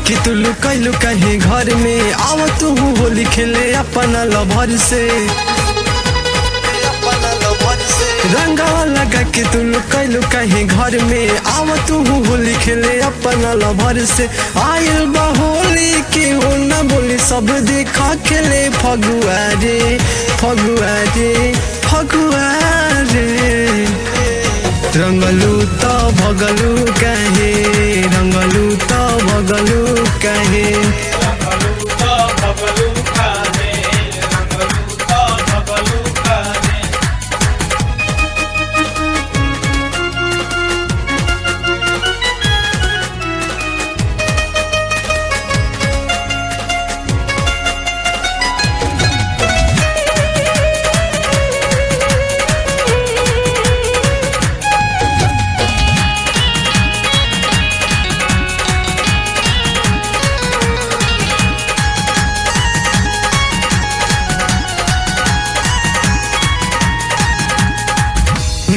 कि तू लुकैलु कहीं घर में आव तू होली खेले अपना लभर से रंगवा लगा के तू लुकैलु कहीं घर में आव तू होली खेले अपना लभर से आयल बा होली के हो न बोली सब देखा खेले फगुआ रे फगुआ रे फगुआ रे रंगलू तो भगलू कहे रंगलू तो भगलू कहे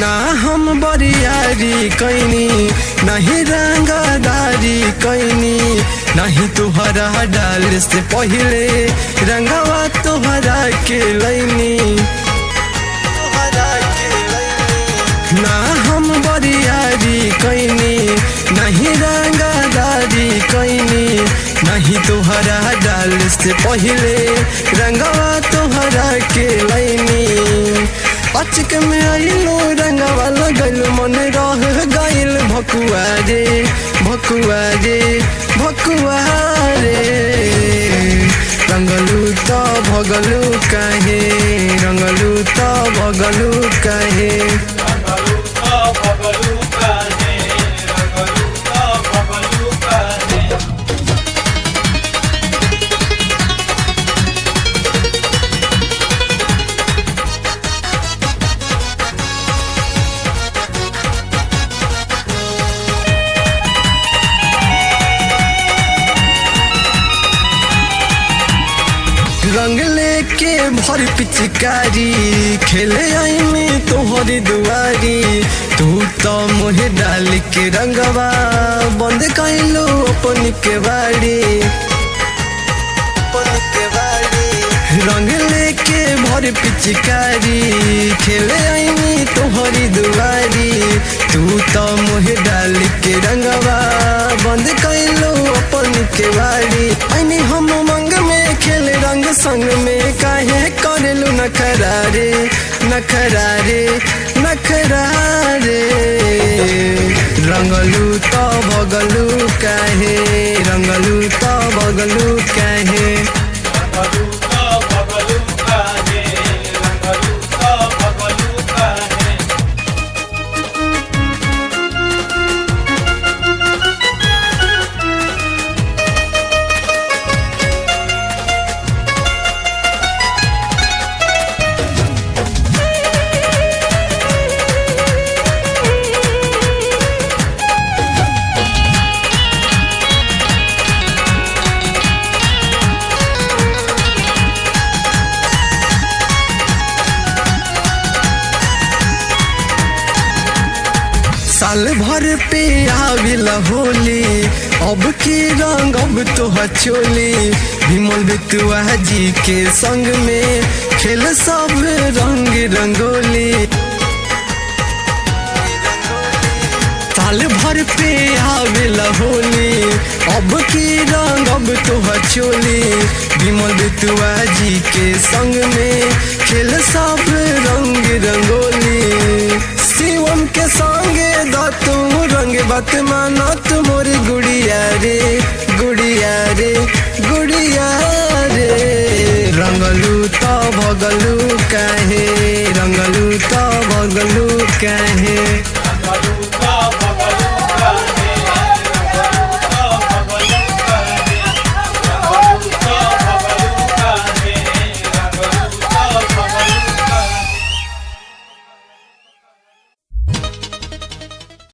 ना हम बरियारी कैनी नहीं रंगदारी कैनी नहीं तुहरा डाल से पहले रंगवा तुहरा के लैनी ना हम बरियारी कैनी नहीं रंगदारी कैनी नहीं तुहरा डाल से पहले रंगवा तुहरा के लैनी अचक में आइलो रंगवा लगल मन रह गइल भकुआ रे भकुआ रे भकुआ रे रंगलू तो भगलू कहे रंगलू तो भगलू कहे रंग लेके भर पिचकारी खेले आई में तोहरी दुआरी तू तो मोहे डाल के रंगवा बंद कैलो अपन के बाड़ी रंग लेके भर पिचकारी खेले आई में तोहरी दुआरी तू तो मोहे डाल के रंगवा बंद कैलो अपन के बाड़ी ऐनी हम मंग में खेले रंग संग में काहे करेलू नखरा रे नखरा रे नखरा रे रंगलू तो भगलू काहे रंगलू तो भगलू काहे साल भर पे आविला होली अब की रंग अब तो चोली विमल बितुआ जी के संग में खेल सब रंग रंगोली साल भर पे आविला होली अब की रंग अब तो चोली विमल बितुआ जी के संग में खेल सब रंग रंगोली शिवम के संगे तू रंग बात माना तू मोर गुड़िया रे गुड़िया रे गुड़िया रे रंगलू तो भगलू काहे रंगलू तो भगलू काहे।